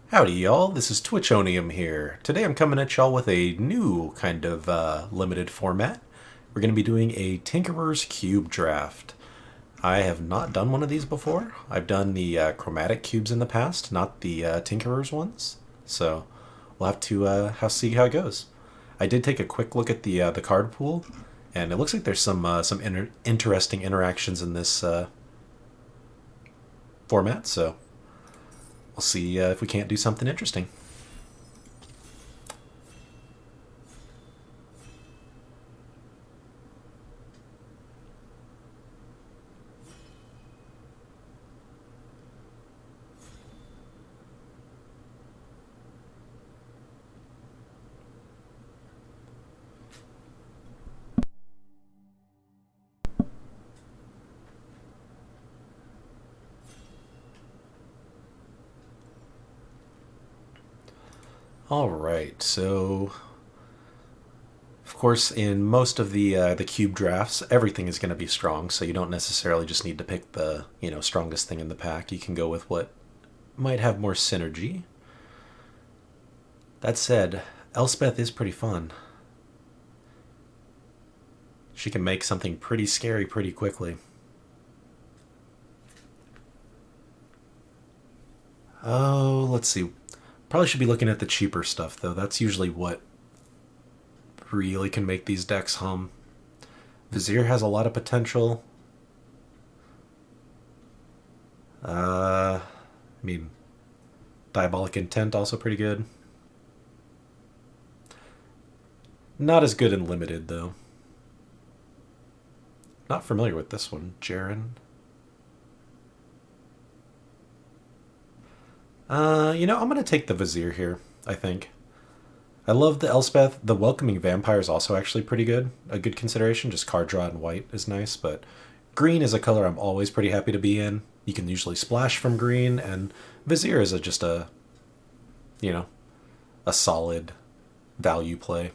Howdy, y'all. This is Twitchonium here. Today I'm coming at y'all with a new kind of limited format. We're going to be doing a Tinkerer's Cube draft. I have not done one of these before. I've done the chromatic cubes in the past, not the Tinkerer's ones. So we'll have to see how it goes. I did take a quick look at the card pool, and it looks like there's some interesting interactions in this format. So we'll see if we can't do something interesting. All right, so of course, in most of the cube drafts, everything is going to be strong, so you don't necessarily just need to pick the strongest thing in the pack. You can go with what might have more synergy. That said, Elspeth is pretty fun. She can make something pretty scary pretty quickly. Oh, let's see. Probably should be looking at the cheaper stuff though. That's usually what really can make these decks hum. Vizier has a lot of potential. I mean, Diabolic Intent also pretty good. Not as good in limited though. Not familiar with this one, Jaren. I'm gonna take the Vizier here, I think. I love the Elspeth. The Welcoming Vampire is also actually pretty good. A good consideration. Just card draw and white is nice, but green is a color I'm always pretty happy to be in. You can usually splash from green, and Vizier is just you know, a solid value play.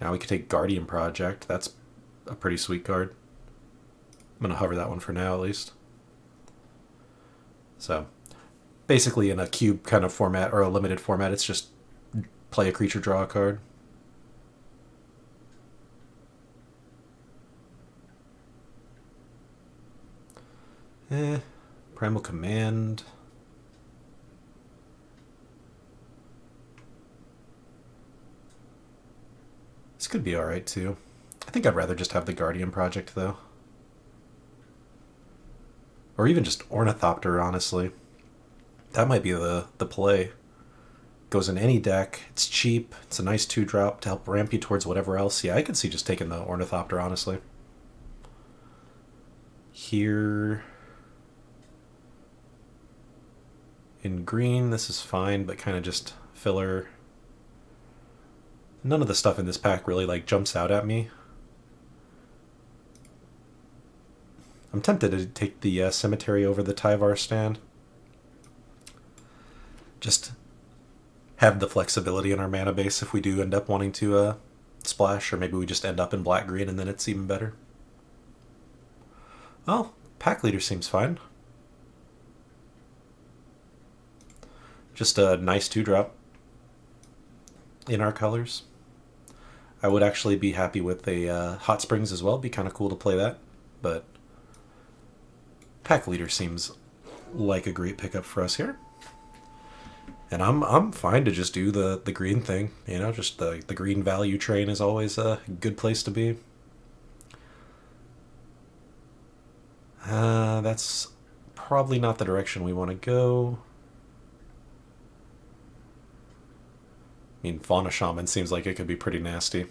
Now we could take Guardian Project. That's a pretty sweet card. I'm gonna hover that one for now at least. So basically in a cube kind of format or a limited format, it's just play a creature, draw a card. Primal Command. This could be alright too. I think I'd rather just have the Guardian Project though. Or even just Ornithopter, honestly. That might be the play. Goes in any deck. It's cheap. It's a nice 2-drop to help ramp you towards whatever else. Yeah, I could see just taking the Ornithopter, honestly. Here in green, this is fine, but kind of just filler. None of the stuff in this pack really jumps out at me. I'm tempted to take the Cemetery over the Tyvar stand. Just have the flexibility in our mana base if we do end up wanting to splash, or maybe we just end up in black-green and then it's even better. Oh, Pack Leader seems fine. Just a nice 2-drop in our colors. I would actually be happy with a Hot Springs as well. It'd be kind of cool to play that, but Pack Leader seems like a great pickup for us here. And I'm fine to just do the green thing. Just the green value train is always a good place to be. That's probably not the direction we want to go. I mean, Fauna Shaman seems like it could be pretty nasty.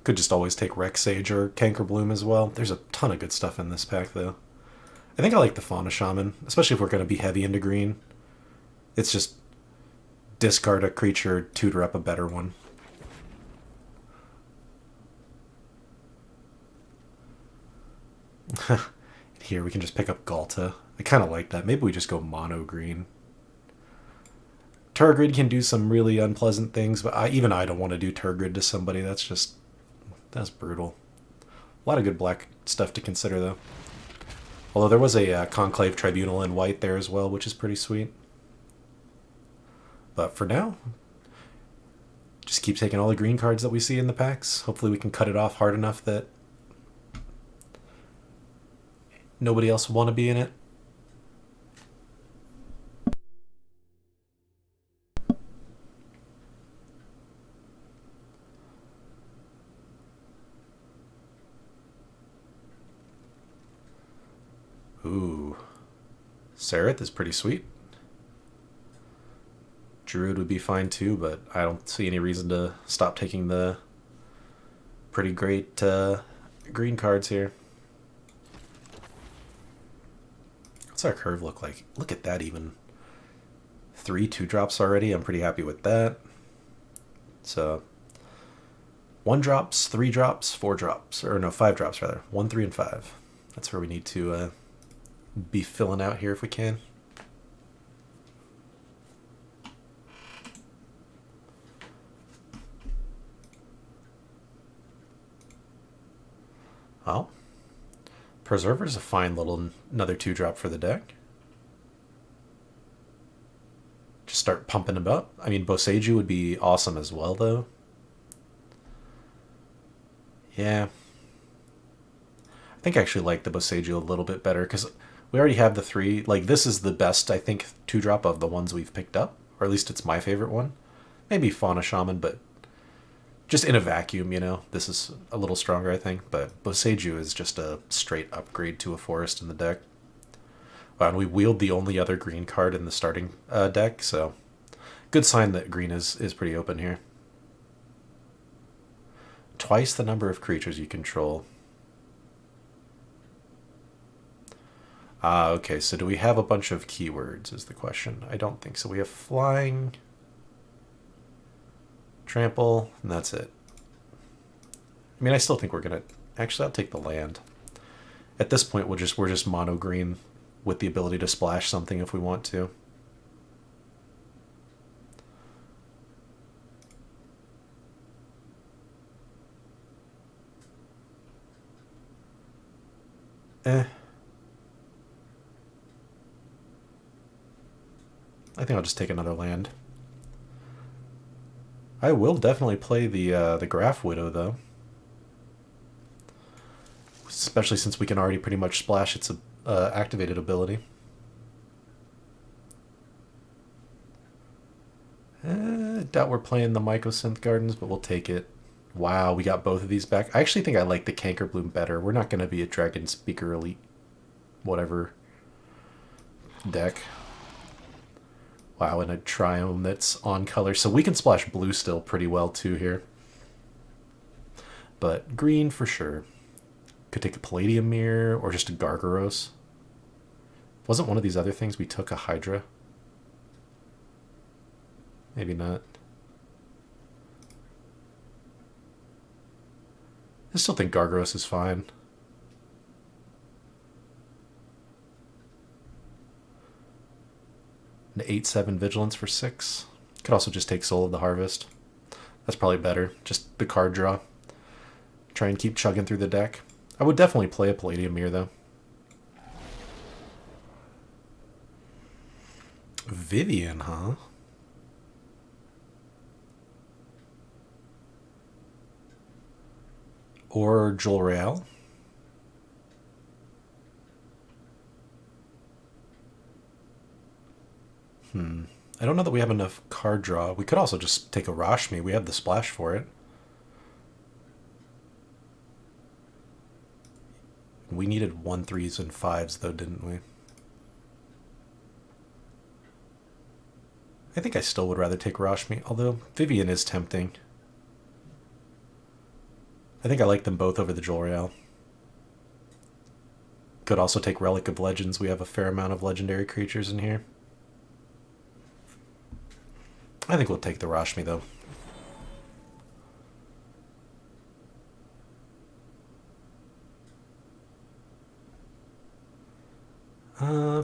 Could just always take Rex Sage or Cankerbloom as well. There's a ton of good stuff in this pack, though. I think I like the Fauna Shaman, especially if we're going to be heavy into green. It's just discard a creature, tutor up a better one. Here we can just pick up Galta. I kind of like that. Maybe we just go mono green. Turgid can do some really unpleasant things, but even I don't want to do Turgid to somebody. That's brutal. A lot of good black stuff to consider, though. Although there was a Conclave Tribunal in white there as well, which is pretty sweet. But for now, just keep taking all the green cards that we see in the packs. Hopefully we can cut it off hard enough that nobody else will want to be in it. Ooh. Sereth is pretty sweet. Druid would be fine too, but I don't see any reason to stop taking the pretty great green cards here. What's our curve look like? Look at that even. 3 2-drops already. I'm pretty happy with that. So 1 drops, 3 drops, 4 drops. Or no, 5 drops rather. 1, 3, and 5. That's where we need to be filling out here if we can. Well, Preserver's a fine little another 2-drop for the deck. Just start pumping them up. I mean, Boseiju would be awesome as well, though. Yeah. I think I actually like the Boseiju a little bit better, because we already have the 3. Like, this is the best, I think, 2-drop of the ones we've picked up. Or at least it's my favorite one. Maybe Fauna Shaman, but just in a vacuum, you know. This is a little stronger, I think. But Boseiju is just a straight upgrade to a forest in the deck. Wow, and we wield the only other green card in the starting deck, so good sign that green is pretty open here. Twice the number of creatures you control. Okay, so do we have a bunch of keywords is the question. I don't think so. We have flying, trample, and that's it. I mean, I still think we're gonna... Actually, I'll take the land. At this point, we're just mono green with the ability to splash something if we want to. I think I'll just take another land. I will definitely play the Graph Widow, though. Especially since we can already pretty much splash its activated ability. I doubt we're playing the Mycosynth Gardens, but we'll take it. Wow, we got both of these back. I actually think I like the Cankerbloom better. We're not going to be a Dragon Speaker Elite whatever deck. Wow, and a Triome that's on color. So we can splash blue still pretty well too here. But green for sure. Could take a Palladium Mirror or just a Gargaros. Wasn't one of these other things we took a Hydra? Maybe not. I still think Gargaros is fine. An 8/7 Vigilance for 6. Could also just take Soul of the Harvest. That's probably better. Just the card draw. Try and keep chugging through the deck. I would definitely play a Palladium Mirror, though. Vivian, huh? Or Jewel Royale. I don't know that we have enough card draw. We could also just take a Rashmi. We have the splash for it. We needed 1 3s and 5s, though, didn't we? I think I still would rather take Rashmi, although Vivian is tempting. I think I like them both over the Jewel Royale. Could also take Relic of Legends. We have a fair amount of legendary creatures in here. I think we'll take the Rashmi, though.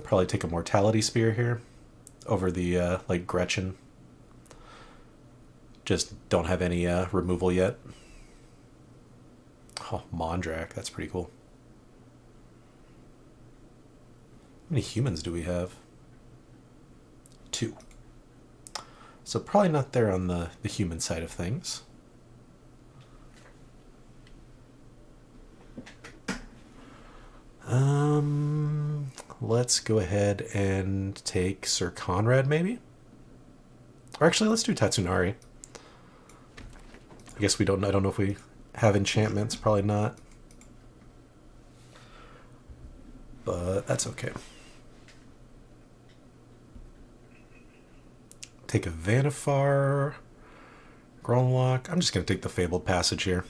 Probably take a Mortality Spear here over the, like, Gretchen Just don't have any removal yet. Oh, Mondrak, that's pretty cool. How many humans do we have? 2. So probably not there on the human side of things. Let's go ahead and take Sir Conrad, maybe? Or actually, let's do Tatsunari. I guess we don't. I don't know if we have enchantments. Probably not. But that's okay. Take a Vanifar. Gromlock. I'm just going to take the Fabled Passage here.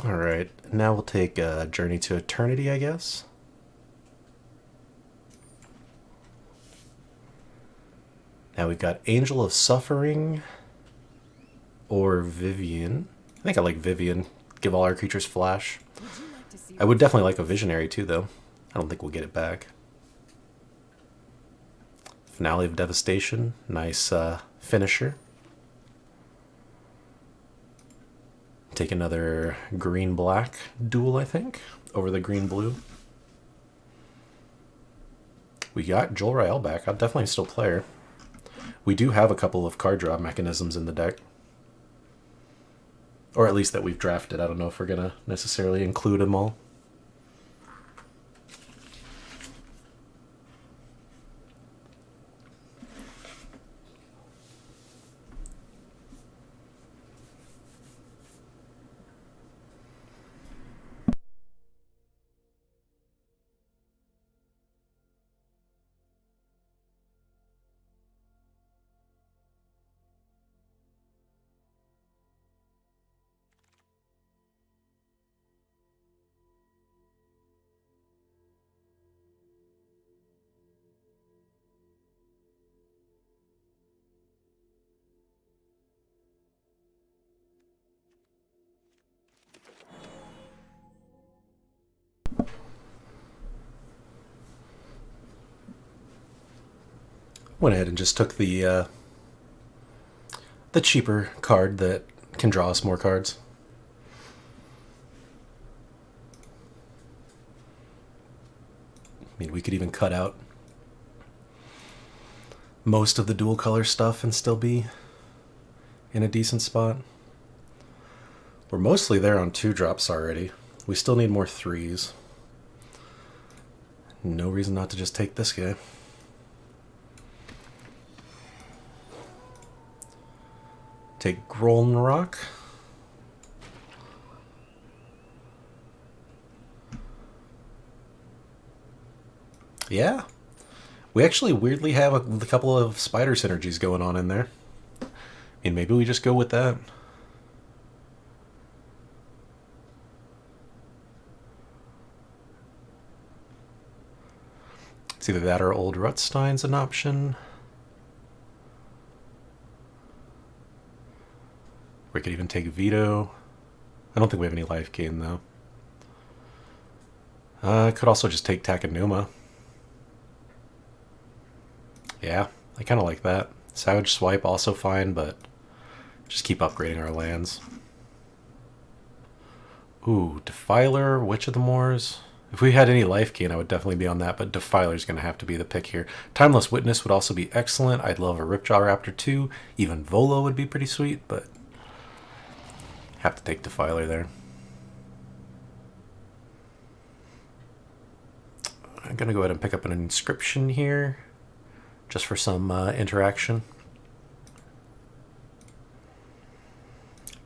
Alright, now we'll take a Journey to Eternity, I guess. Now we've got Angel of Suffering or Vivian. I think I like Vivian. Give all our creatures flash. I would definitely like a Visionary too, though. I don't think we'll get it back. Finale of Devastation. Nice finisher. Take another green-black duel, I think, over the green-blue. We got Jol Rael back. I'll definitely still play her. We do have a couple of card draw mechanisms in the deck. Or at least that we've drafted. I don't know if we're going to necessarily include them all. Went ahead and just took the cheaper card that can draw us more cards. I mean, we could even cut out most of the dual color stuff and still be in a decent spot. We're mostly there on 2-drops already. We still need more 3s. No reason not to just take this guy. Take Grolnrock. Yeah. We actually weirdly have a couple of spider synergies going on in there. I mean, maybe we just go with that. It's either that or Old Rutstein's an option. We could even take Veto. I don't think we have any life gain, though. Could also just take Takenuma. Yeah, I kind of like that. Savage Swipe also fine, but just keep upgrading our lands. Ooh, Defiler, Witch of the Moors. If we had any life gain, I would definitely be on that, but Defiler's going to have to be the pick here. Timeless Witness would also be excellent. I'd love a Ripjaw Raptor too. Even Volo would be pretty sweet, but have to take Defiler there. I'm going to go ahead and pick up an Inscription here, just for some interaction.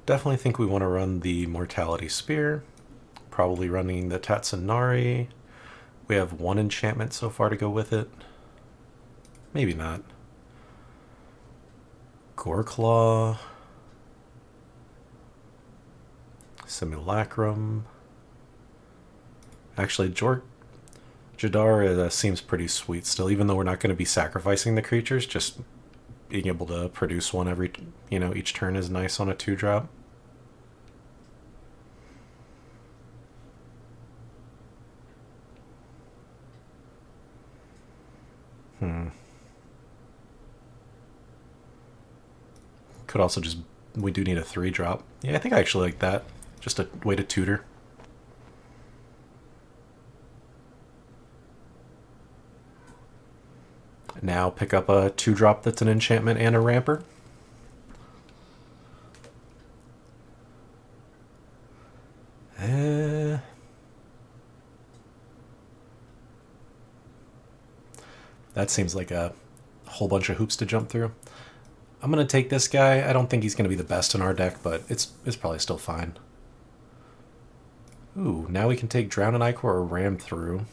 Definitely think we want to run the Mortality Spear. Probably running the Tatsunari. We have 1 enchantment so far to go with it. Maybe not. Goreclaw. Simulacrum. Actually, Jadar seems pretty sweet still, even though we're not going to be sacrificing the creatures. Just being able to produce one every, each turn is nice on a 2-drop. Could also just, we do need a 3-drop. Yeah, I think I actually like that. Just a way to tutor. Now pick up a 2-drop that's an enchantment and a ramper. That seems like a whole bunch of hoops to jump through. I'm going to take this guy. I don't think he's going to be the best in our deck, but it's probably still fine. Ooh, now we can take Drown and Icor or Ram through.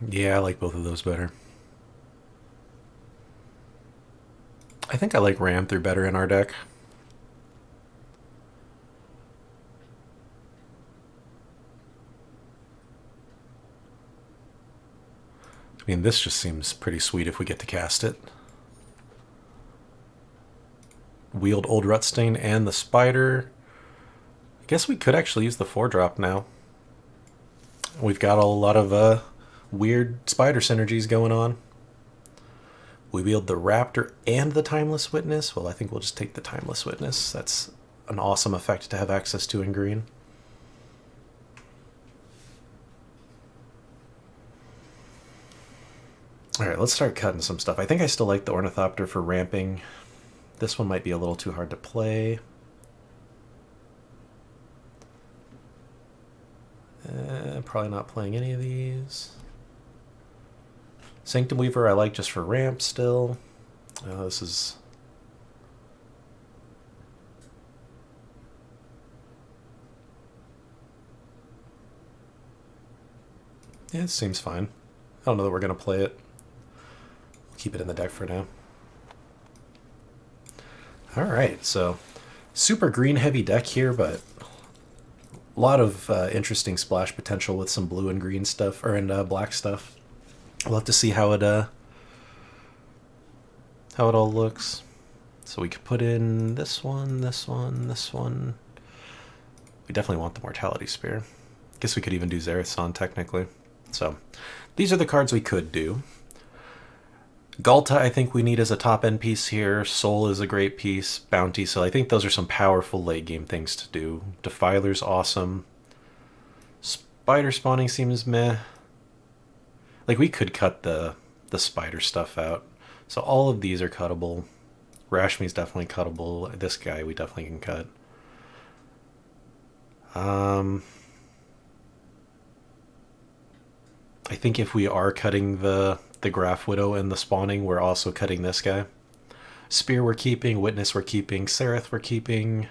Yeah, I like both of those better. I think I like Ram through better in our deck. I mean, this just seems pretty sweet if we get to cast it. Wield Old Rutstain and the Spider. I guess we could actually use the 4-drop now. We've got a lot of weird spider synergies going on. We wield the Raptor and the Timeless Witness. Well, I think we'll just take the Timeless Witness. That's an awesome effect to have access to in green. Alright, let's start cutting some stuff. I think I still like the Ornithopter for ramping. This one might be a little too hard to play. Probably not playing any of these. Sanctum Weaver I like just for ramp still. This is... Yeah, it seems fine. I don't know that we're going to play it. We'll keep it in the deck for now. Alright, so super green heavy deck here, but a lot of interesting splash potential with some blue and green stuff, or and black stuff. We'll have to see how it all looks. So we could put in this one, this one, this one. We definitely want the Mortality Spear. Guess we could even do Zerathon technically. So these are the cards we could do. Galta I think we need as a top end piece here. Soul is a great piece. Bounty, so I think those are some powerful late game things to do. Defiler's awesome. Spider spawning seems meh. Like we could cut the spider stuff out. So all of these are cuttable. Rashmi's definitely cuttable. This guy we definitely can cut. I think if we are cutting the Graph Widow and the spawning, we're also cutting this guy. Spear we're keeping, Witness we're keeping, Sereth we're keeping,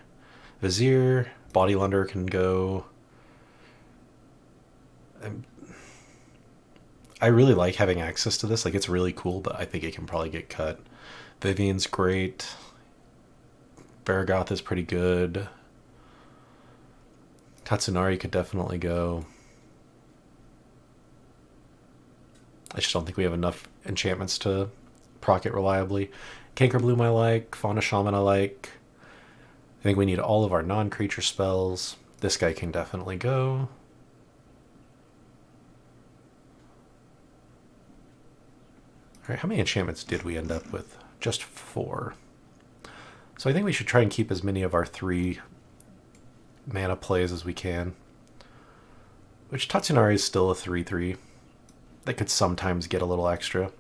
Vizier, Body Lunder can go. I really like having access to this. Like, it's really cool, but I think it can probably get cut. Vivian's great. Baragoth is pretty good. Tatsunari could definitely go. I just don't think we have enough enchantments to proc it reliably. Cankerbloom I like. Fauna Shaman I like. I think we need all of our non-creature spells. This guy can definitely go. Alright, how many enchantments did we end up with? Just 4. So I think we should try and keep as many of our 3 mana plays as we can. Which Tatsunari is still a 3/3. That could sometimes get a little extra.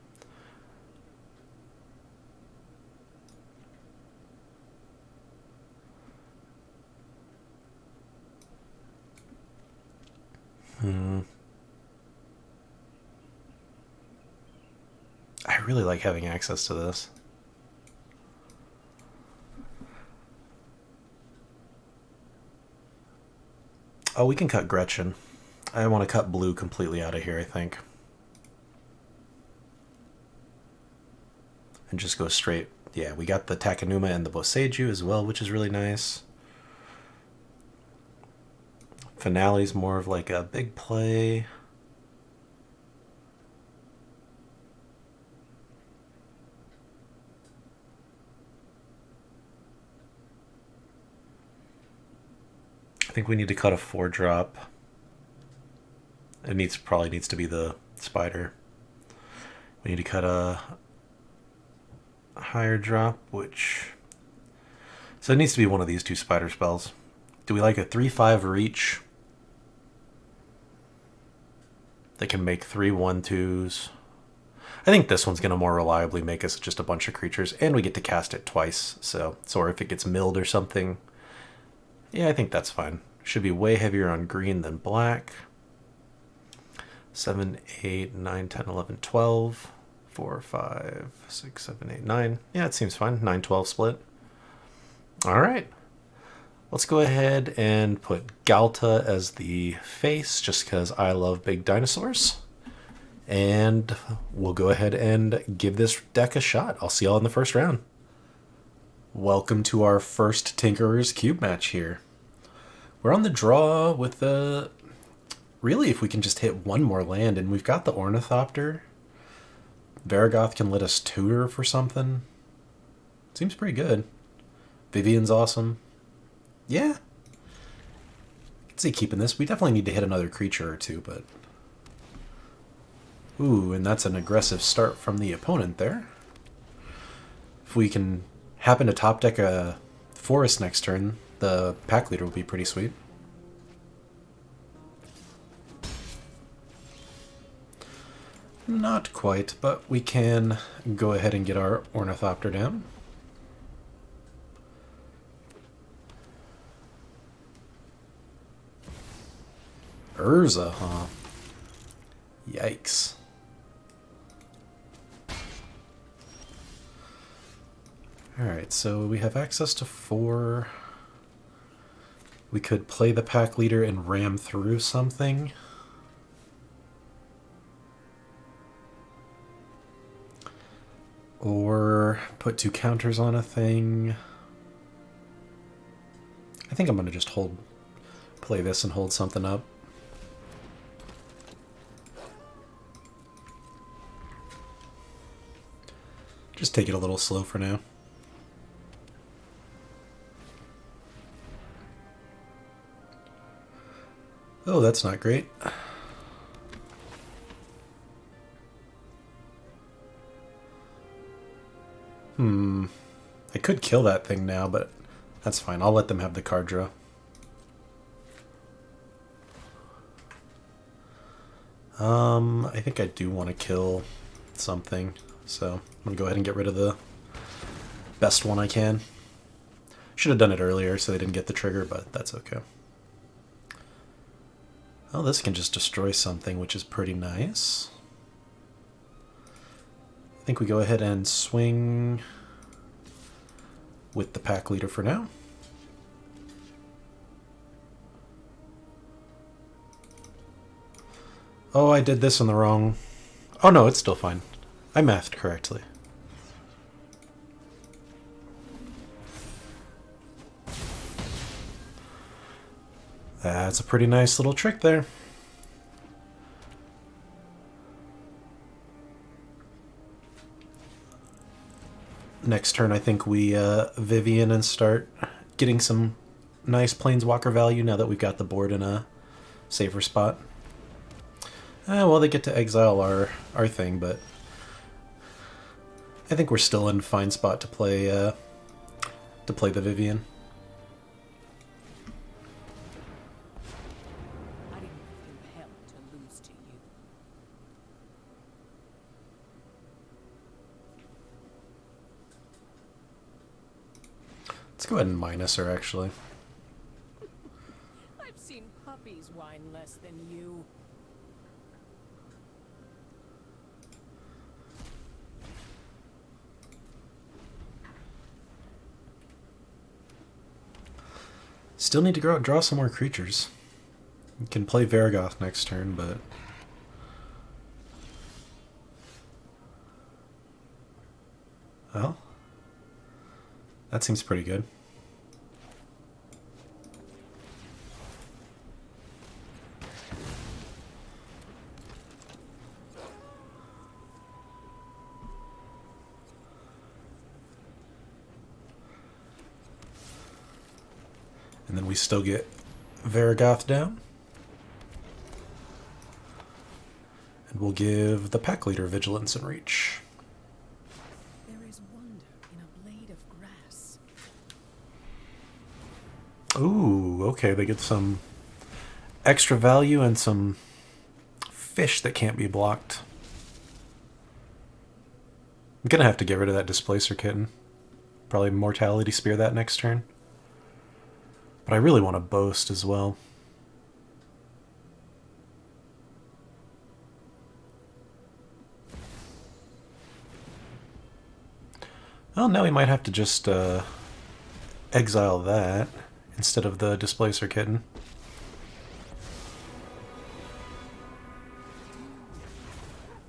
I really like having access to this. Oh, we can cut Gretchen. I want to cut blue completely out of here, I think. And just go straight. Yeah, we got the Takenuma and the Boseiju as well, which is really nice. Finale's more of like a big play. I think we need to cut a 4-drop. It probably needs to be the spider. We need to cut a higher drop, which... So it needs to be one of these two spider spells. Do we like a 3/5 reach? They can make 3 1/2s. I think this one's going to more reliably make us just a bunch of creatures, and we get to cast it twice, so or if it gets milled or something. Yeah, I think that's fine. Should be way heavier on green than black. 7, 8, 9, 10, 11, 12. 4, 5, 6, 7, 8, 9. Yeah, it seems fine. 9, 12 split. Alright. Let's go ahead and put Galta as the face, just because I love big dinosaurs. And we'll go ahead and give this deck a shot. I'll see y'all in the first round. Welcome to our first Tinkerer's Cube match here. We're on the draw with the... Really, if we can just hit one more land, and we've got the Ornithopter. Varragoth can let us tutor for something. Seems pretty good. Vivian's awesome. Yeah. I'd say keeping this. We definitely need to hit another creature or two, but... Ooh, and that's an aggressive start from the opponent there. If we can happen to top deck a forest next turn, the pack leader will be pretty sweet. Not quite, but we can go ahead and get our Ornithopter down. Urza, huh? Yikes. Alright, so we have access to 4. We could play the pack leader and ram through something. Or put 2 counters on a thing. I think I'm going to just play this and hold something up. Just take it a little slow for now. Oh, that's not great. I could kill that thing now, but that's fine. I'll let them have the card draw. I think I do want to kill something, so I'm going to go ahead and get rid of the best one I can. Should have done it earlier so they didn't get the trigger, but that's okay. Oh, this can just destroy something, which is pretty nice. I think we go ahead and swing with the pack leader for now. Oh, I did this in the wrong... Oh no, it's still fine. I mathed correctly. That's a pretty nice little trick there. Next turn, I think we Vivian and start getting some nice Planeswalker value now that we've got the board in a safer spot. Well, they get to exile our thing, but I think we're still in a fine spot to play the Vivian. I didn't give you hell to lose to you. Let's go ahead and minus her, actually. I've seen puppies whine less than you. Still need to draw some more creatures. You can play Varragoth next turn, but... Well, That seems pretty good. And then we still get Varigoth down. And we'll give the pack leader Vigilance and Reach. There is wonder in a blade of grass. Ooh, okay, they get some extra value and some fish that can't be blocked. I'm gonna have to get rid of that Displacer Kitten. Probably Mortality Spear that next turn. But I really want to boast as well. Well, now we might have to just exile that instead of the Displacer Kitten.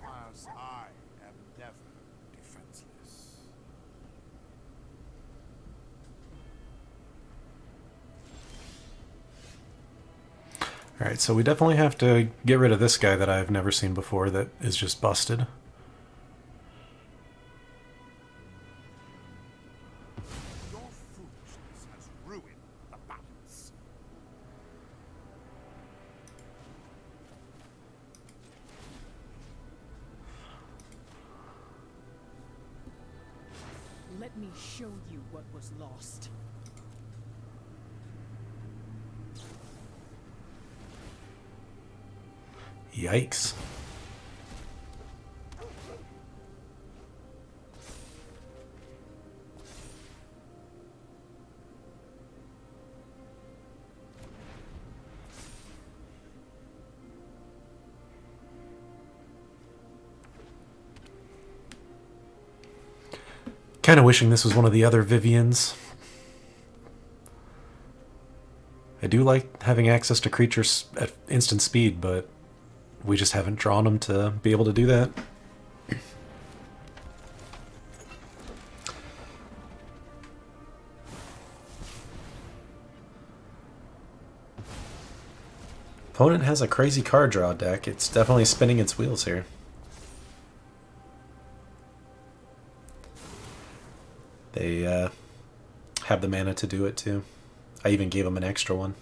As I am never defenseless. Alright, so we definitely have to get rid of this guy that I've never seen before that is just busted. Your foolishness has ruined the balance. Let me show you what was lost. Yikes. Kind of wishing this was one of the other Vivians. I do like having access to creatures at instant speed, but we just haven't drawn them to be able to do that. Opponent has a crazy card draw deck. It's definitely spinning its wheels here. They have the mana to do it too. I even gave them an extra one.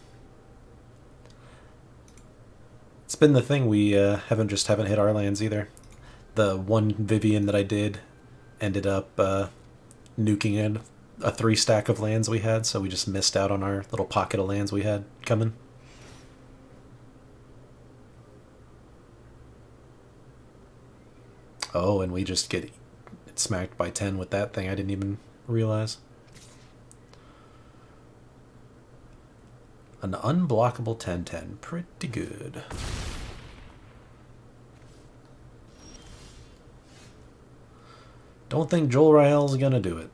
It's been the thing, we haven't hit our lands either. The one Vivian that I did ended up nuking in a 3-stack of lands we had, so we just missed out on our little pocket of lands we had coming. Oh, and we just get smacked by 10 with that thing. I didn't even realize. An unblockable 10/10. Pretty good. Don't think Joel Rael's gonna do it.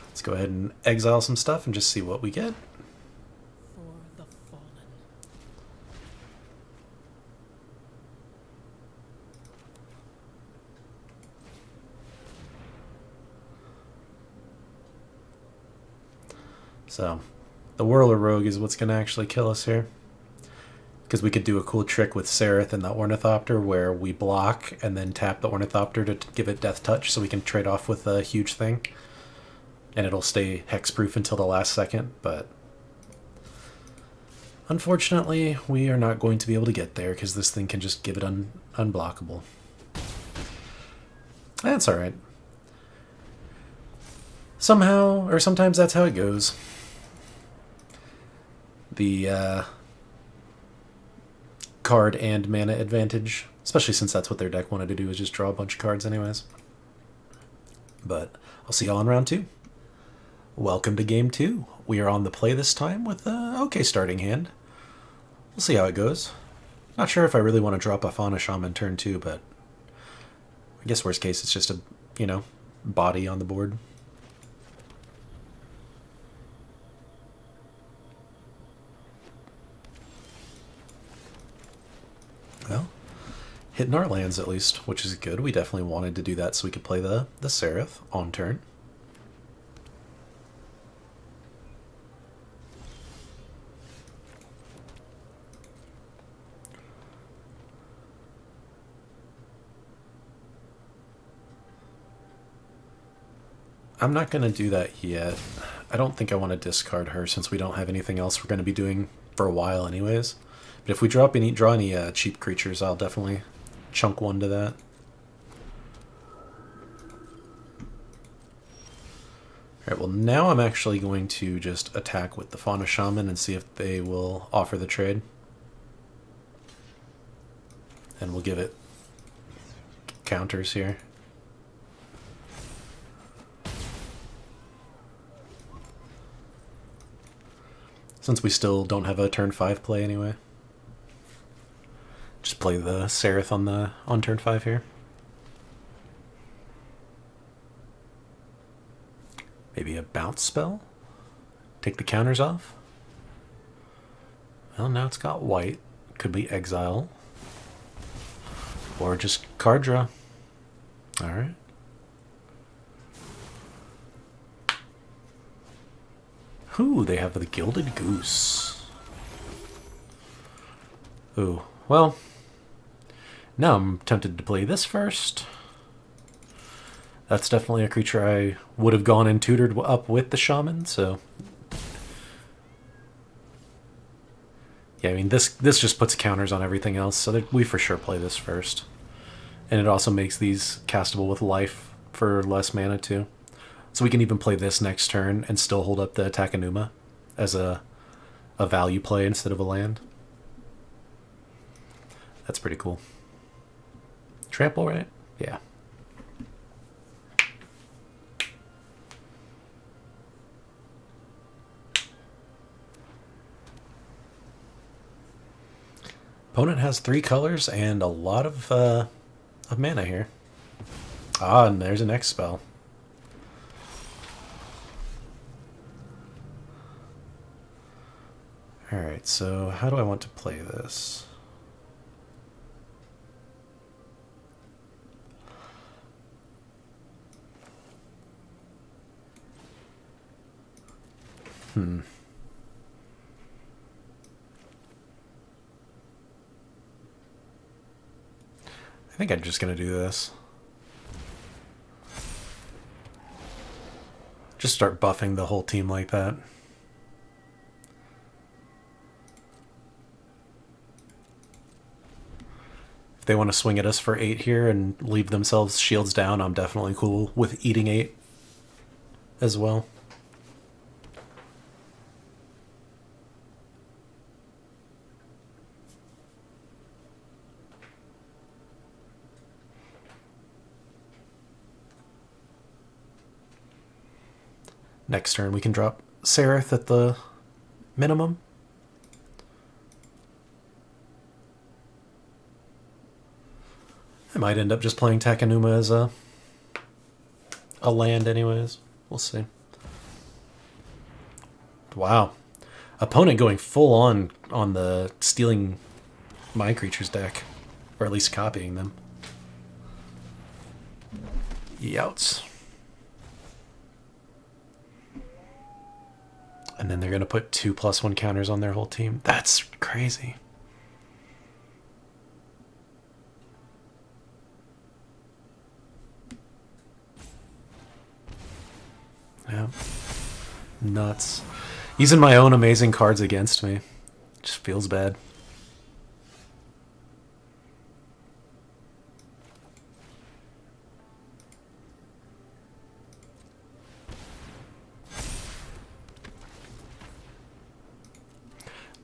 Let's go ahead and exile some stuff and just see what we get. For the fallen. So, the Whirler Rogue is what's going to actually kill us here. Because we could do a cool trick with Sereth and the Ornithopter where we block and then tap the Ornithopter to give it Death Touch so we can trade off with a huge thing. And it'll stay hexproof until the last second, but unfortunately we are not going to be able to get there because this thing can just give it unblockable. That's alright. Somehow, or sometimes that's how it goes. The card and mana advantage, especially since that's what their deck wanted to do, is just draw a bunch of cards anyways. But I'll see y'all in round 2. Welcome to game 2. We are on the play this time with an okay starting hand. We'll see how it goes. Not sure if I really want to drop a Fauna Shaman turn 2, but I guess worst case it's just a, body on the board. Well, hitting our lands at least, which is good. We definitely wanted to do that so we could play the Seraph on turn. I'm not going to do that yet. I don't think I want to discard her since we don't have anything else we're going to be doing for a while anyways. But if we draw any cheap creatures, I'll definitely chunk one to that. Alright, well now I'm actually going to just attack with the Fauna Shaman and see if they will offer the trade. And we'll give it counters here. Since we still don't have a turn 5 play anyway. Just play the Seraph on turn 5 here. Maybe a bounce spell? Take the counters off? Well, now it's got white. Could be exile. Or just card draw. Alright. Ooh, they have the Gilded Goose. Ooh, well, now I'm tempted to play this first. That's definitely a creature I would have gone and tutored up with the Shaman, so... Yeah, I mean, this just puts counters on everything else, so we for sure play this first. And it also makes these castable with life for less mana, too. So we can even play this next turn and still hold up the Takenuma as a value play instead of a land. That's pretty cool. Trample, right? Yeah. Opponent has 3 colors and a lot of mana here. Ah, and there's an X spell. Alright, so how do I want to play this? I think I'm just going to do this. Just start buffing the whole team like that. If they want to swing at us for 8 here and leave themselves shields down, I'm definitely cool with eating 8 as well. Next turn we can drop Seraph at the minimum. I might end up just playing Takenuma as a land anyways. We'll see. Wow. Opponent going full on the stealing my creatures deck. Or at least copying them. Youts. And then they're going to put 2+1 counters on their whole team. That's crazy. Yeah. Nuts. Using my own amazing cards against me. Just feels bad.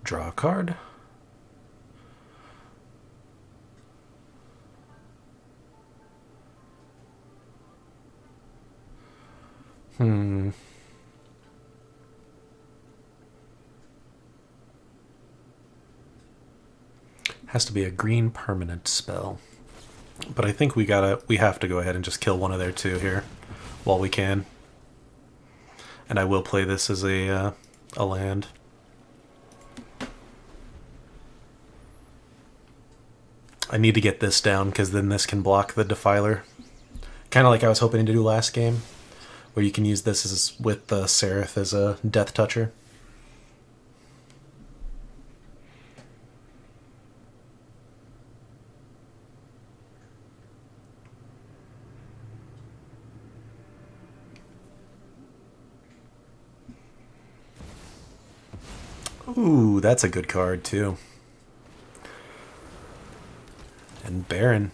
Draw a card. Has to be a green permanent spell. But I think we have to go ahead and just kill one of their 2 here while we can. And I will play this as a land. I need to get this down because then this can block the Defiler. Kind of like I was hoping to do last game, where you can use this as with the Seraph as a Death Toucher. Ooh, that's a good card too. And Baron.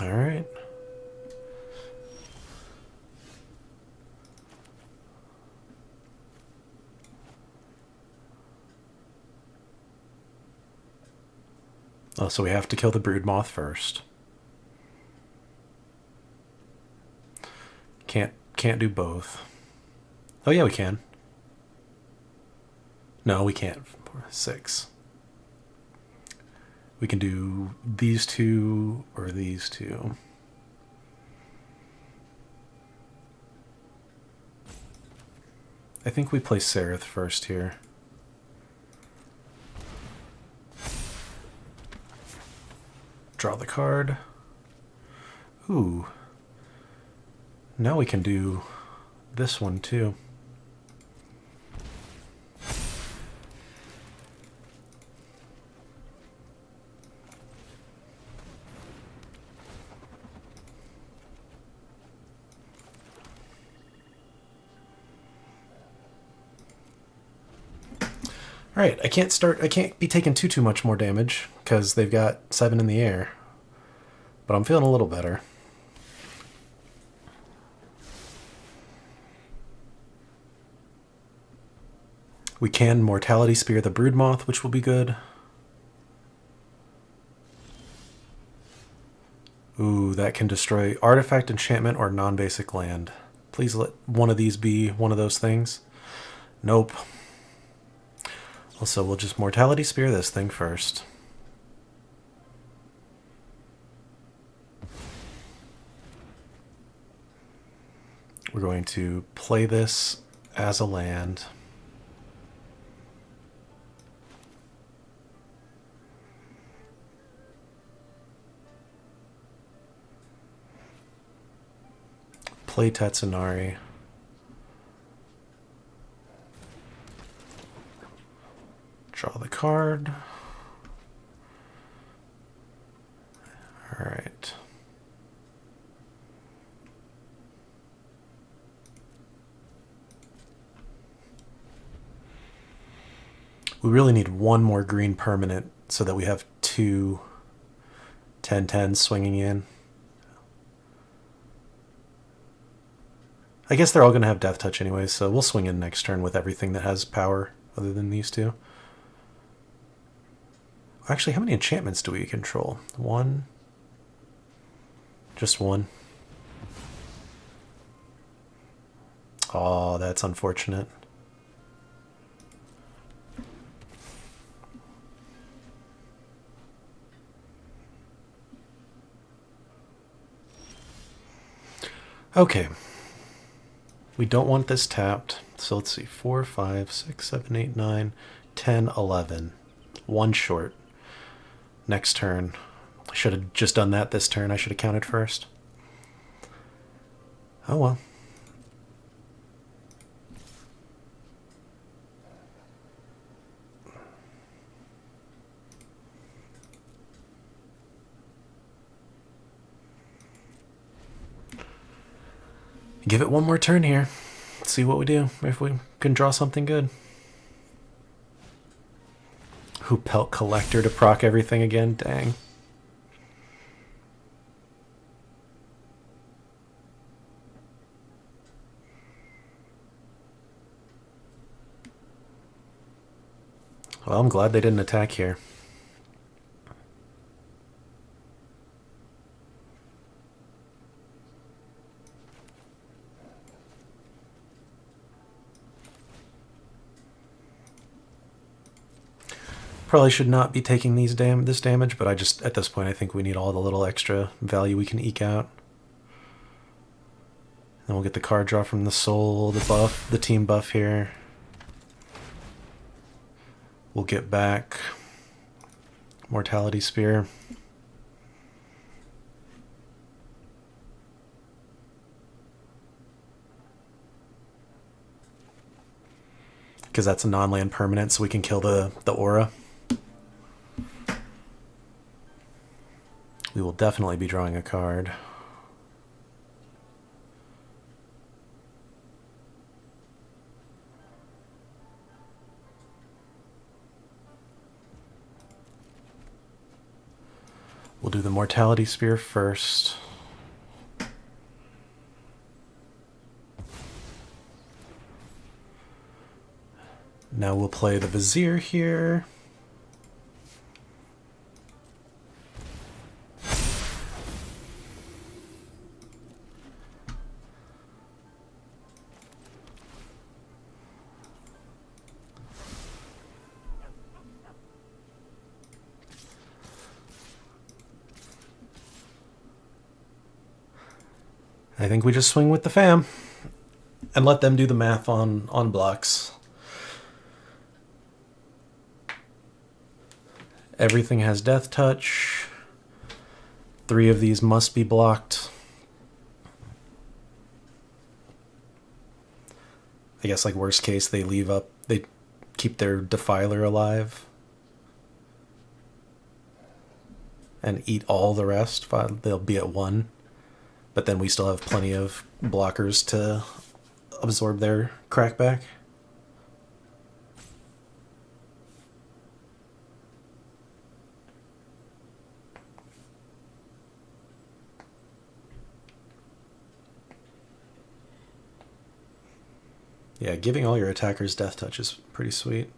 Alright. Oh, so we have to kill the Broodmoth first. Can't do both. Oh yeah, we can. No, we can't. 6. We can do these two or these two. I think we play Seraph first here. Draw the card. Ooh. Now we can do this one too. Alright, I can't be taking too much more damage, because they've got 7 in the air. But I'm feeling a little better. We can Mortality Spear the Broodmoth, which will be good. Ooh, that can destroy artifact, enchantment, or non-basic land. Please let one of these be one of those things. Nope. Also, we'll just Mortality Spear this thing first. We're going to play this as a land. Play Tatsunari. Draw the card. All right. We really need one more green permanent so that we have 2 10/10s swinging in. I guess they're all going to have Death Touch anyway, so we'll swing in next turn with everything that has power other than these two. Actually, how many enchantments do we control? 1? Just 1. Oh, that's unfortunate. Okay. We don't want this tapped. So let's see. 4, 5, 6, 7, 8, 9, 10, 11. 1 short. Next turn. I should have just done that this turn. I should have counted first. Oh well. Give it one more turn here. See what we do, if we can draw something good. Hoop Pelt Collector to proc everything again? Dang. Well, I'm glad they didn't attack here. Probably should not be taking this damage, but at this point I think we need all the little extra value we can eke out. Then we'll get the card draw from the soul, the buff, the team buff here. We'll get back Mortality Spear. Because that's a non-land permanent, so we can kill the aura. We will definitely be drawing a card. We'll do the Mortality Spear first. Now we'll play the Vizier here. I think we just swing with the fam and let them do the math on blocks. Everything has Death Touch. 3 of these must be blocked. I guess like worst case they keep their Defiler alive and eat all the rest. They'll be at 1. But then we still have plenty of blockers to absorb their crackback. Yeah, giving all your attackers Death Touch is pretty sweet.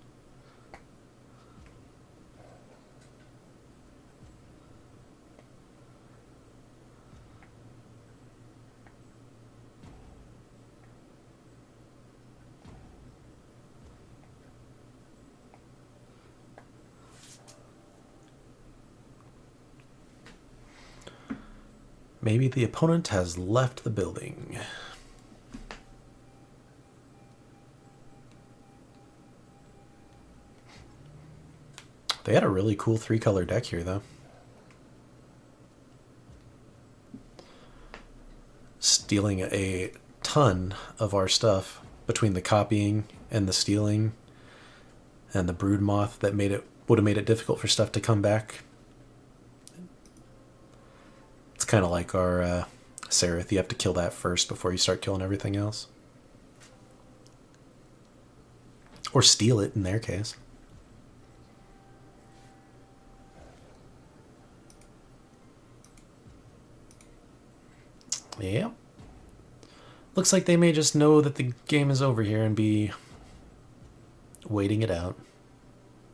Maybe the opponent has left the building. They had a really cool 3-color deck here, though. Stealing a ton of our stuff between the copying and the stealing and the brood moth that would have made it difficult for stuff to come back. It's kind of like our Seraph. You have to kill that first before you start killing everything else. Or steal it in their case. Yeah. Looks like they may just know that the game is over here and be waiting it out.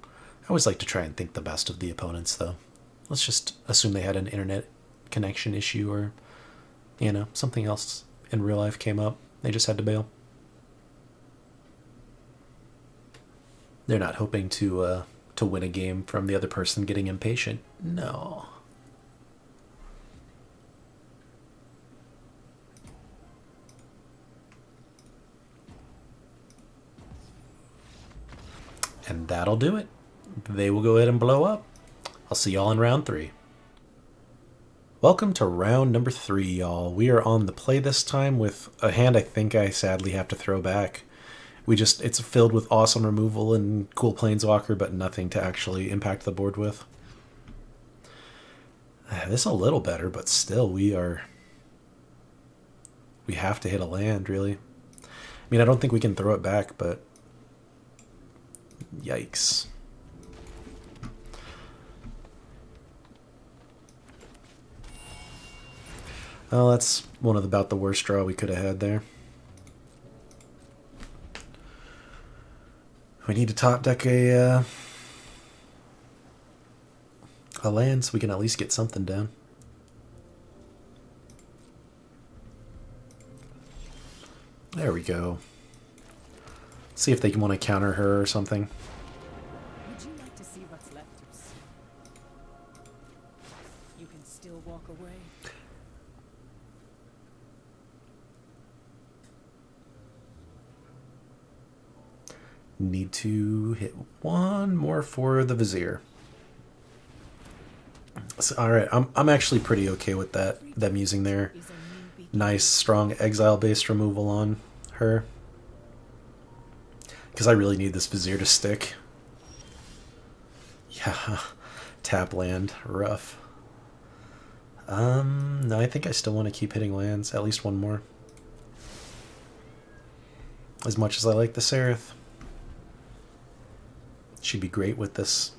I always like to try and think the best of the opponents, though. Let's just assume they had an internet connection issue or, something else in real life came up. They just had to bail. They're not hoping to win a game from the other person getting impatient. No. And that'll do it. They will go ahead and blow up. I'll see y'all in round 3. Welcome to round number 3, y'all. We are on the play this time with a hand I think I sadly have to throw back. It's filled with awesome removal and cool Planeswalker, but nothing to actually impact the board with. This is a little better, but still we have to hit a land, really. I mean, I don't think we can throw it back, but yikes. Well, that's about the worst draw we could have had there. We need to top deck a land so we can at least get something down. There we go. See if they want to counter her or something. Would you like to see what's left of Sue? You can still walk away. Need to hit one more for the Vizier. Alright, I'm actually pretty okay with that, them using their Is a new beginning. nice, strong exile-based removal on her. Because I really need this Vizier to stick. Yeah, tap land, rough. No, I think I still want to keep hitting lands, at least one more. As much as I like the Seraph. She'd be great with this.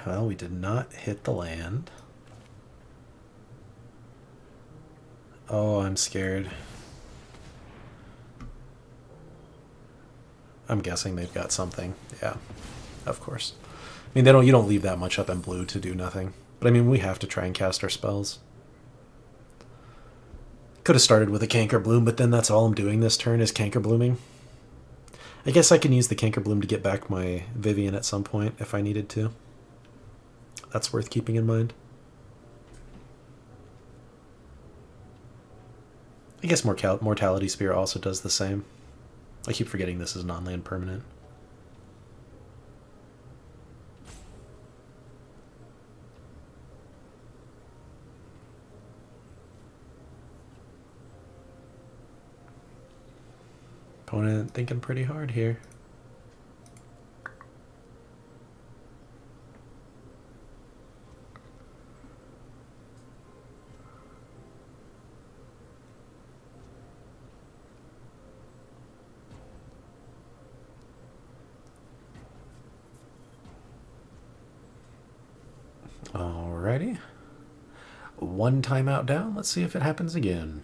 Well, we did not hit the land. Oh, I'm scared. I'm guessing they've got something. Yeah, of course. I mean, you don't leave that much up in blue to do nothing. But I mean, we have to try and cast our spells. Could have started with a Canker Bloom, but then that's all I'm doing this turn is Canker Blooming. I guess I can use the Canker Bloom to get back my Vivian at some point if I needed to. That's worth keeping in mind. I guess Mortality Spear also does the same. I keep forgetting this is non-land permanent. Opponent thinking pretty hard here. Alrighty. One timeout down. Let's see if it happens again.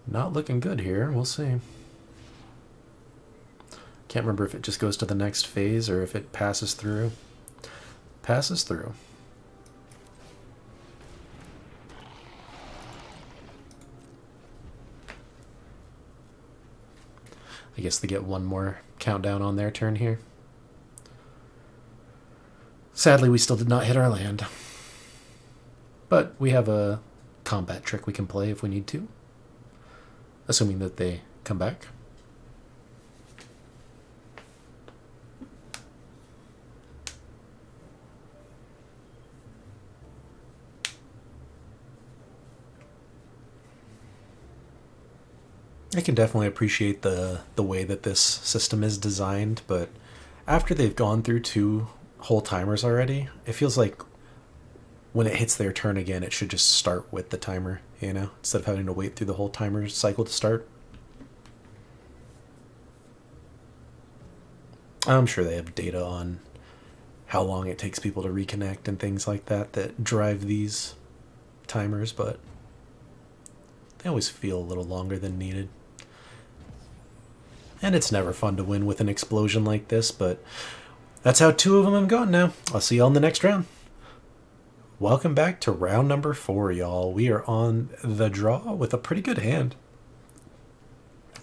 Not looking good here. We'll see. Can't remember if it just goes to the next phase or if it passes through. Passes through. I guess they get one more countdown on their turn here. Sadly, we still did not hit our land. But we have a combat trick we can play if we need to. Assuming that they come back. I can definitely appreciate the way that this system is designed, but after they've gone through 2 whole timers already, it feels like when it hits their turn again, it should just start with the timer, you know, instead of having to wait through the whole timer cycle to start. I'm sure they have data on how long it takes people to reconnect and things like that that drive these timers, but they always feel a little longer than needed. And it's never fun to win with an explosion like this, but that's how 2 of them have gone now. I'll see y'all in the next round. Welcome back to round number 4, y'all. We are on the draw with a pretty good hand.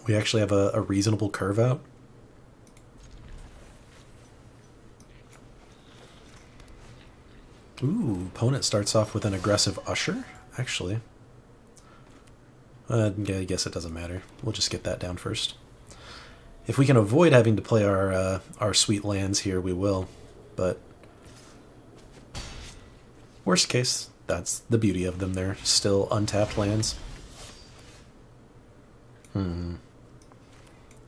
We actually have a reasonable curve out. Ooh, opponent starts off with an aggressive Usher, actually. Yeah, I guess it doesn't matter. We'll just get that down first. If we can avoid having to play our sweet lands here, we will. But worst case, that's the beauty of them. They're still untapped lands. Go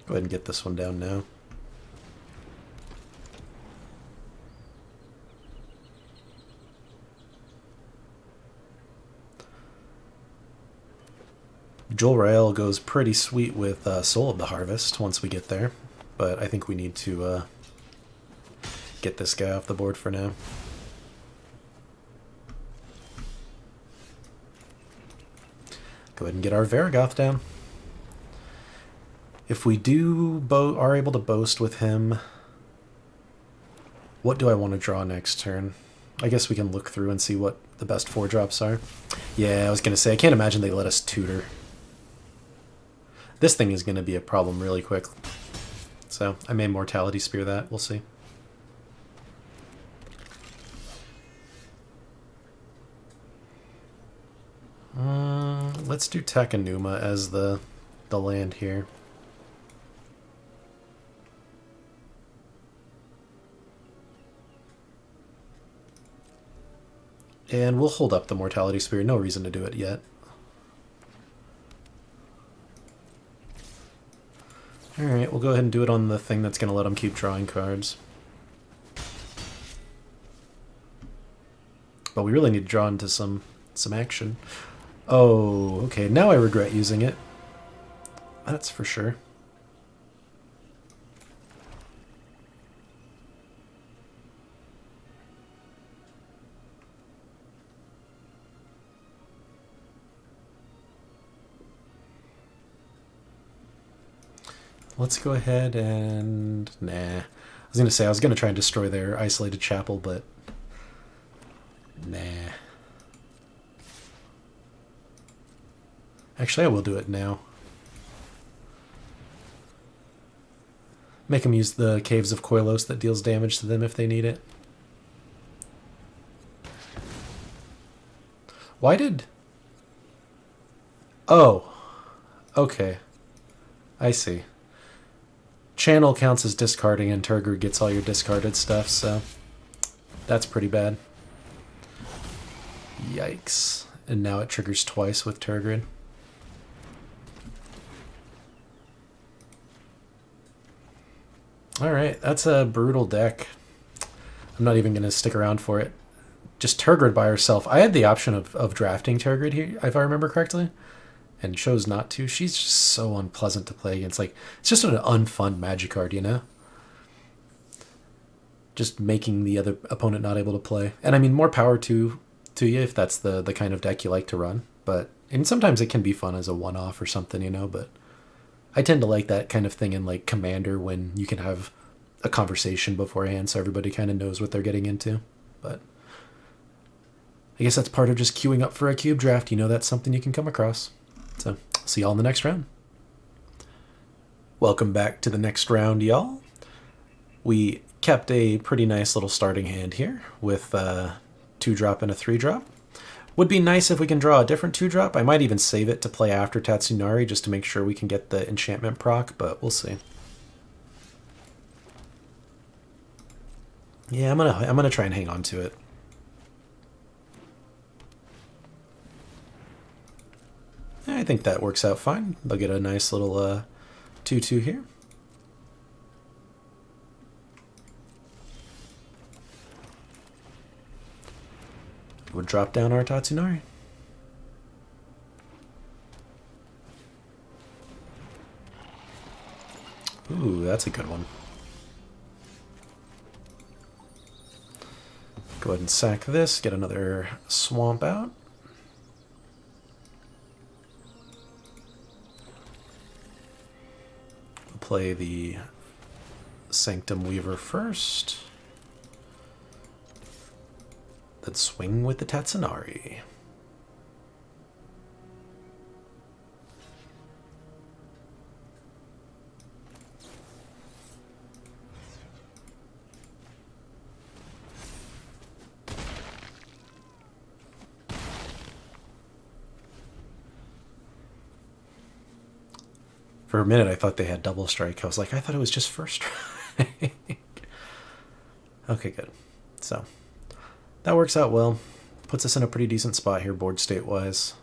ahead and get this one down now. Jewel Rael goes pretty sweet with Soul of the Harvest once we get there, but I think we need to get this guy off the board for now. Go ahead and get our Varragoth down. If we are able to boast with him, what do I want to draw next turn? I guess we can look through and see what the best 4-drops are. Yeah, I was going to say, I can't imagine they let us tutor. This thing is going to be a problem really quick. So I may Mortality Spear that. We'll see. Let's do Takenuma as the land here. And we'll hold up the Mortality Spear. No reason to do it yet. Alright, we'll go ahead and do it on the thing that's going to let them keep drawing cards. But we really need to draw into some action. Oh, okay. Now I regret using it. That's for sure. Let's go ahead and... Nah. I was going to say, I was going to try and destroy their isolated chapel, but... Nah. Actually, I will do it now. Make them use the Caves of Koilos that deals damage to them if they need it. Why did... Oh. Okay. I see. Channel counts as discarding, and Turgor gets all your discarded stuff, so that's pretty bad. Yikes. And now it triggers twice with Turgor. Alright, that's a brutal deck. I'm not even going to stick around for it. Just Turgor by herself. I had the option of drafting Turgor here, if I remember correctly, and chose not to. She's just so unpleasant to play against. Like, it's just an unfun Magic card, you know? Just making the other opponent not able to play. And I mean, more power to you if that's the kind of deck you like to run. And sometimes it can be fun as a one-off or something, you know? But I tend to like that kind of thing in, like, Commander when you can have a conversation beforehand so everybody kind of knows what they're getting into. But I guess that's part of just queuing up for a cube draft. You know, that's something you can come across. So, see y'all in the next round. Welcome back to the next round, y'all. We kept a pretty nice little starting hand here with a 2-drop and a 3-drop. Would be nice if we can draw a different 2-drop. I might even save it to play after Tatsunari just to make sure we can get the enchantment proc, but we'll see. Yeah, I'm gonna try and hang on to it. I think that works out fine. They'll get a nice little 2/2 here. We'll drop down our Tatsunari. Ooh, that's a good one. Go ahead and sack this, get another swamp out. Play the Sanctum Weaver first. Then swing with the Tatsunari. For a minute, I thought they had double strike. I was like, I thought it was just first strike. Okay, good. So, that works out well. Puts us in a pretty decent spot here, board state-wise.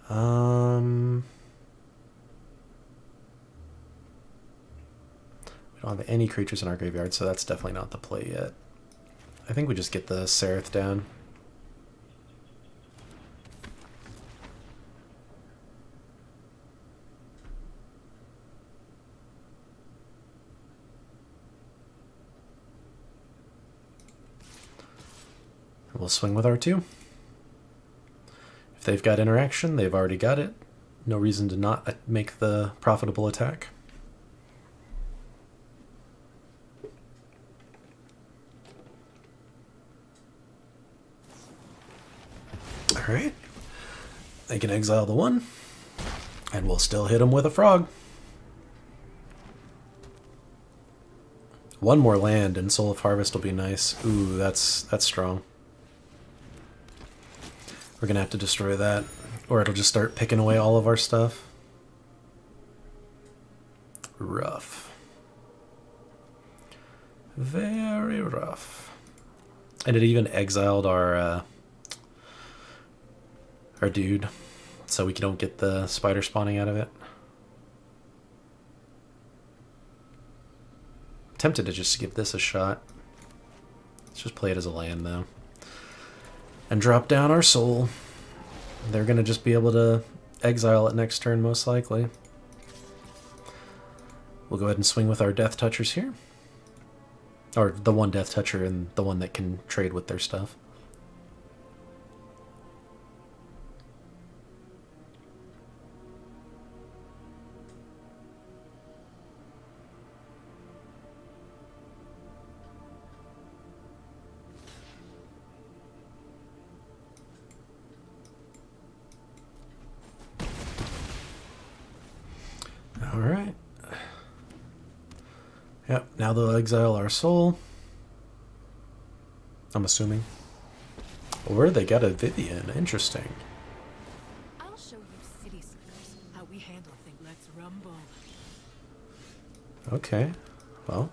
We don't have any creatures in our graveyard, so that's definitely not the play yet. I think we just get the Sereth down. We'll swing with R2. If they've got interaction, they've already got it. No reason to not make the profitable attack. Alright. They can exile the 1. And we'll still hit them with a frog. One more land and Soul of Harvest will be nice. Ooh, that's strong. We're gonna have to destroy that, or it'll just start picking away all of our stuff. Rough. Very rough. And it even exiled our dude, so we don't get the spider spawning out of it. Tempted to just give this a shot. Let's just play it as a land though. And drop down our soul. They're gonna just be able to exile it next turn most likely. We'll go ahead and swing with our Death Touchers here. Or the one Death Toucher and the one that can trade with their stuff. Alright. Yep, now they'll exile our soul. I'm assuming. Or they got a Vivian. Interesting. I'll show you city slickers how we handle things. Let's rumble. Okay. Well.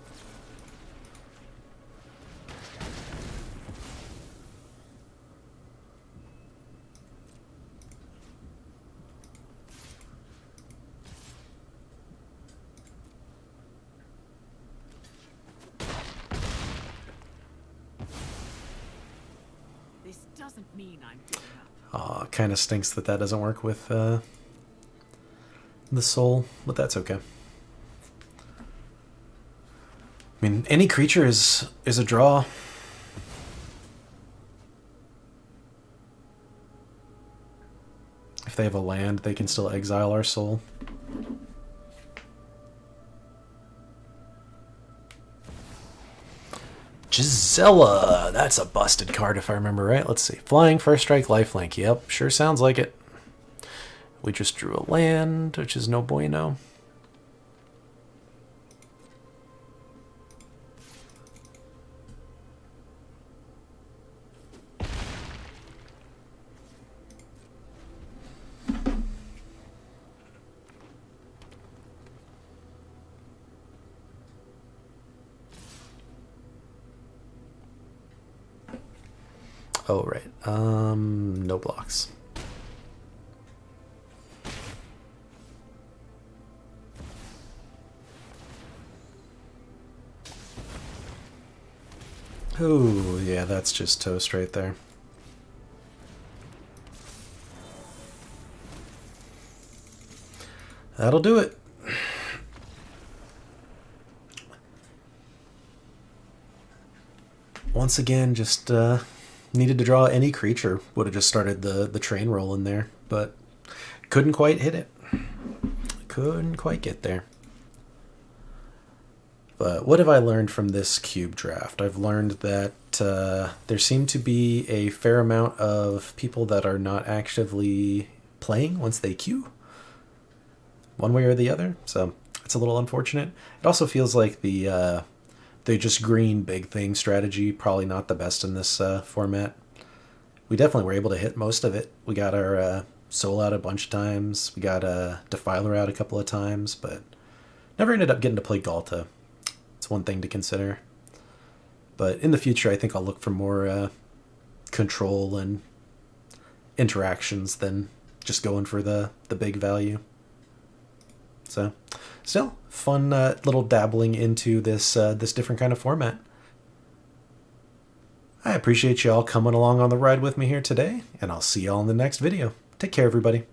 This doesn't mean I'm giving up. Aw, kind of stinks that that doesn't work with the soul, but that's okay. I mean, any creature is a draw. If they have a land, they can still exile our soul. Gisela! That's a busted card if I remember right. Let's see. Flying, first strike, lifelink. Yep, sure sounds like it. We just drew a land, which is no bueno. Oh, right. No blocks. Oh, yeah, that's just toast right there. That'll do it. Once again, just needed to draw any creature. Would have just started the train roll in there, but couldn't quite hit it. Couldn't quite get there. But what have I learned from this cube draft? I've learned that there seem to be a fair amount of people that are not actively playing once they queue, one way or the other. So it's a little unfortunate. It also feels like the just green big thing strategy probably not the best in this format. We definitely were able to hit most of it. We got our soul out a bunch of times. We got Defiler out a couple of times, but never ended up getting to play Galta. It's one thing to consider. But in the future, I think I'll look for more control and interactions than just going for the big value. So, still, fun little dabbling into this this different kind of format. I appreciate you all coming along on the ride with me here today, and I'll see y'all in the next video. Take care, everybody.